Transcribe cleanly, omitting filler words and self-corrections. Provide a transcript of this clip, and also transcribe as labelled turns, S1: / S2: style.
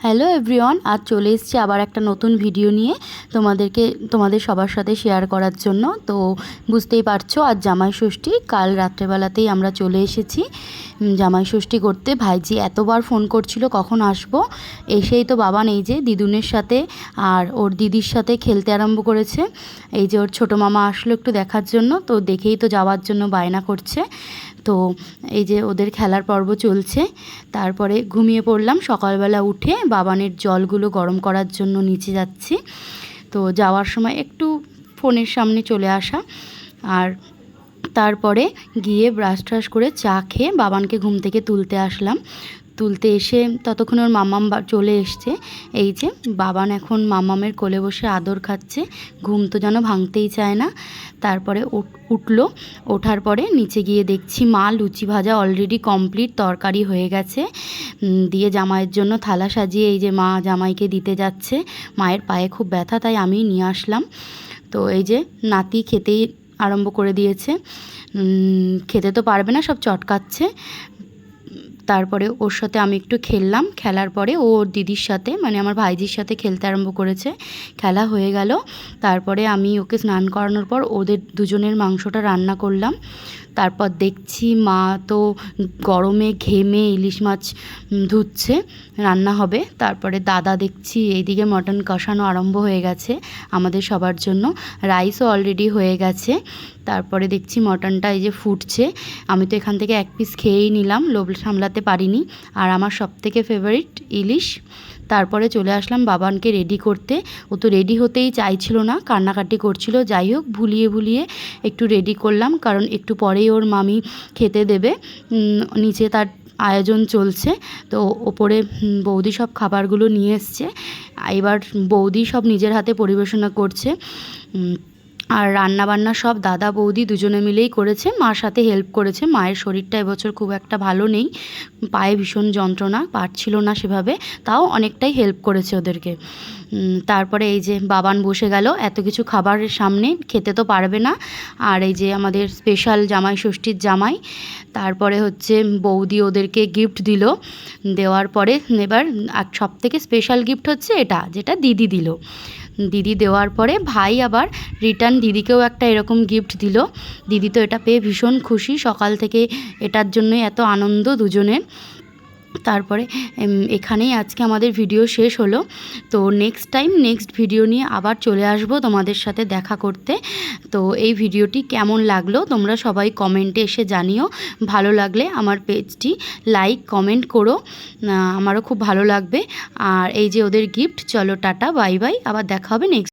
S1: Hello everyone, আজ চলে এসেছি আবার একটা নতুন ভিডিও নিয়ে তোমাদের সবার সাথে শেয়ার করার জন্য। তো বুঝতেই পারছো আজ জামাই ষষ্ঠী। কাল রাত্রেবেলাতেই আমরা চলে এসেছি জামাই ষষ্ঠী করতে। ভাইজি এতবার ফোন করছিল কখন আসবো, এসেই তো বাবান এই যে দিদুনের সাথে আর ওর দিদির সাথে খেলতে আরম্ভ করেছে। এই যে ওর ছোটো মামা আসলো একটু দেখার জন্য, তো দেখেই তো যাওয়ার জন্য বায়না করছে। তো এই যে ওদের খেলার পর্ব চলছে। তারপরে ঘুমিয়ে পড়লাম। সকালবেলা উঠে বাবানের জলগুলো গরম করার জন্য নিচে যাচ্ছি। তো যাওয়ার সময় একটু ফোনের সামনে চলে আসা, আর তারপরে গিয়ে ব্রাশ ট্রাশ করে চা খেয়ে বাবানকে ঘুম থেকে তুলতে আসলাম। তুলতে এসে ততক্ষণ ওর মাম্মাম চলে এসছে। এই যে বাবান এখন মাম্মামের কোলে বসে আদর খাচ্ছে, ঘুম তো যেন ভাঙতেই চায় না। তারপরে উঠলো, ওঠার পরে নিচে গিয়ে দেখছি মা লুচি ভাজা অলরেডি কমপ্লিট, তরকারি হয়ে গেছে। দিয়ে জামাইয়ের জন্য থালা সাজিয়ে এই যে মা জামাইকে দিতে যাচ্ছে। মায়ের পায়ে খুব ব্যথা, তাই আমি নিয়ে আসলাম। তো এই যে নাতি খেতেই আরম্ভ করে দিয়েছে। খেতে তো পারবে না, সব চটকাচ্ছে। তারপরে ওর সাথে আমি একটু খেললাম। খেলার পরে ও ওর দিদির সাথে মানে আমার ভাইজির সাথে খেলতে আরম্ভ করেছে। খেলা হয়ে গেল। তারপরে আমি ওকে স্নান করানোর পর ওদের দুজনের মাংসটা রান্না করলাম। তারপর দেখছি মা তো গরমে ঘেমে ইলিশ মাছ ধুচ্ছে, রান্না হবে। তারপরে দাদা দেখছি এইদিকে মটন কষানো আরম্ভ হয়ে গেছে আমাদের সবার জন্য। রাইসও অলরেডি হয়ে গেছে। তারপরে দেখছি মটনটা এই যে ফুটছে। আমি তো এখান থেকে এক পিস খেয়েই নিলাম, লোভ সামলাতে পারিনি। আর আমার সবথেকে ফেভারিট ইলিশ। তারপরে চলে আসলাম বাবানকে রেডি করতে। ও তো রেডি হতেই চাইছিল না, কান্নাকাটি করছিল। যাই হোক ভুলিয়ে একটু রেডি করলাম, কারণ একটু পরেই ওর মামি খেতে দেবে। নিচে তার আয়োজন চলছে। তো ওপরে বৌদি সব খাবারগুলো নিয়ে এসছে। এবার বৌদি সব নিজের হাতে পরিবেশনা করছে। আর রান্নাবান্না সব দাদা বৌদি দুজনে মিলেই করেছে, মার সাথে হেল্প করেছে। মায়ের শরীরটা এবছর খুব একটা ভালো নেই, পায়ে ভীষণ যন্ত্রণা, পারছিল না সেভাবে, তাও অনেকটাই হেল্প করেছে ওদেরকে। তারপরে এই যে বাবান বসে গেল এত কিছু খাবারের সামনে, খেতে তো পারবে না। আর এই যে আমাদের স্পেশাল জামাই ষষ্ঠীর জামাই। তারপরে হচ্ছে বৌদি ওদেরকে গিফট দিল। দেওয়ার পরে এবার সবথেকে স্পেশাল গিফট হচ্ছে এটা, যেটা দিদি দিল। দিদি দেওয়ার পরে ভাই আবার রিটার্ন দিদিকেও একটা এরকম গিফট দিল। দিদি তো এটা পেয়ে ভীষণ খুশি, সকাল থেকে এটার জন্যই এত আনন্দ দুজনের। তারপরে এখানেই আজকে আমাদের ভিডিও শেষ হলো। তো নেক্সট ভিডিও নিয়ে আবার চলে আসব তোমাদের সাথে দেখা করতে। তো এই ভিডিওটি কেমন লাগলো তোমরা সবাই কমেন্টে এসে জানিও। ভালো লাগলে আমার পেজটি লাইক কমেন্ট করো, আমারও খুব ভালো লাগবে। আর এই যে ওদের গিফট। চলো টাটা বাই বাই, আবার দেখা হবে নেক্সট।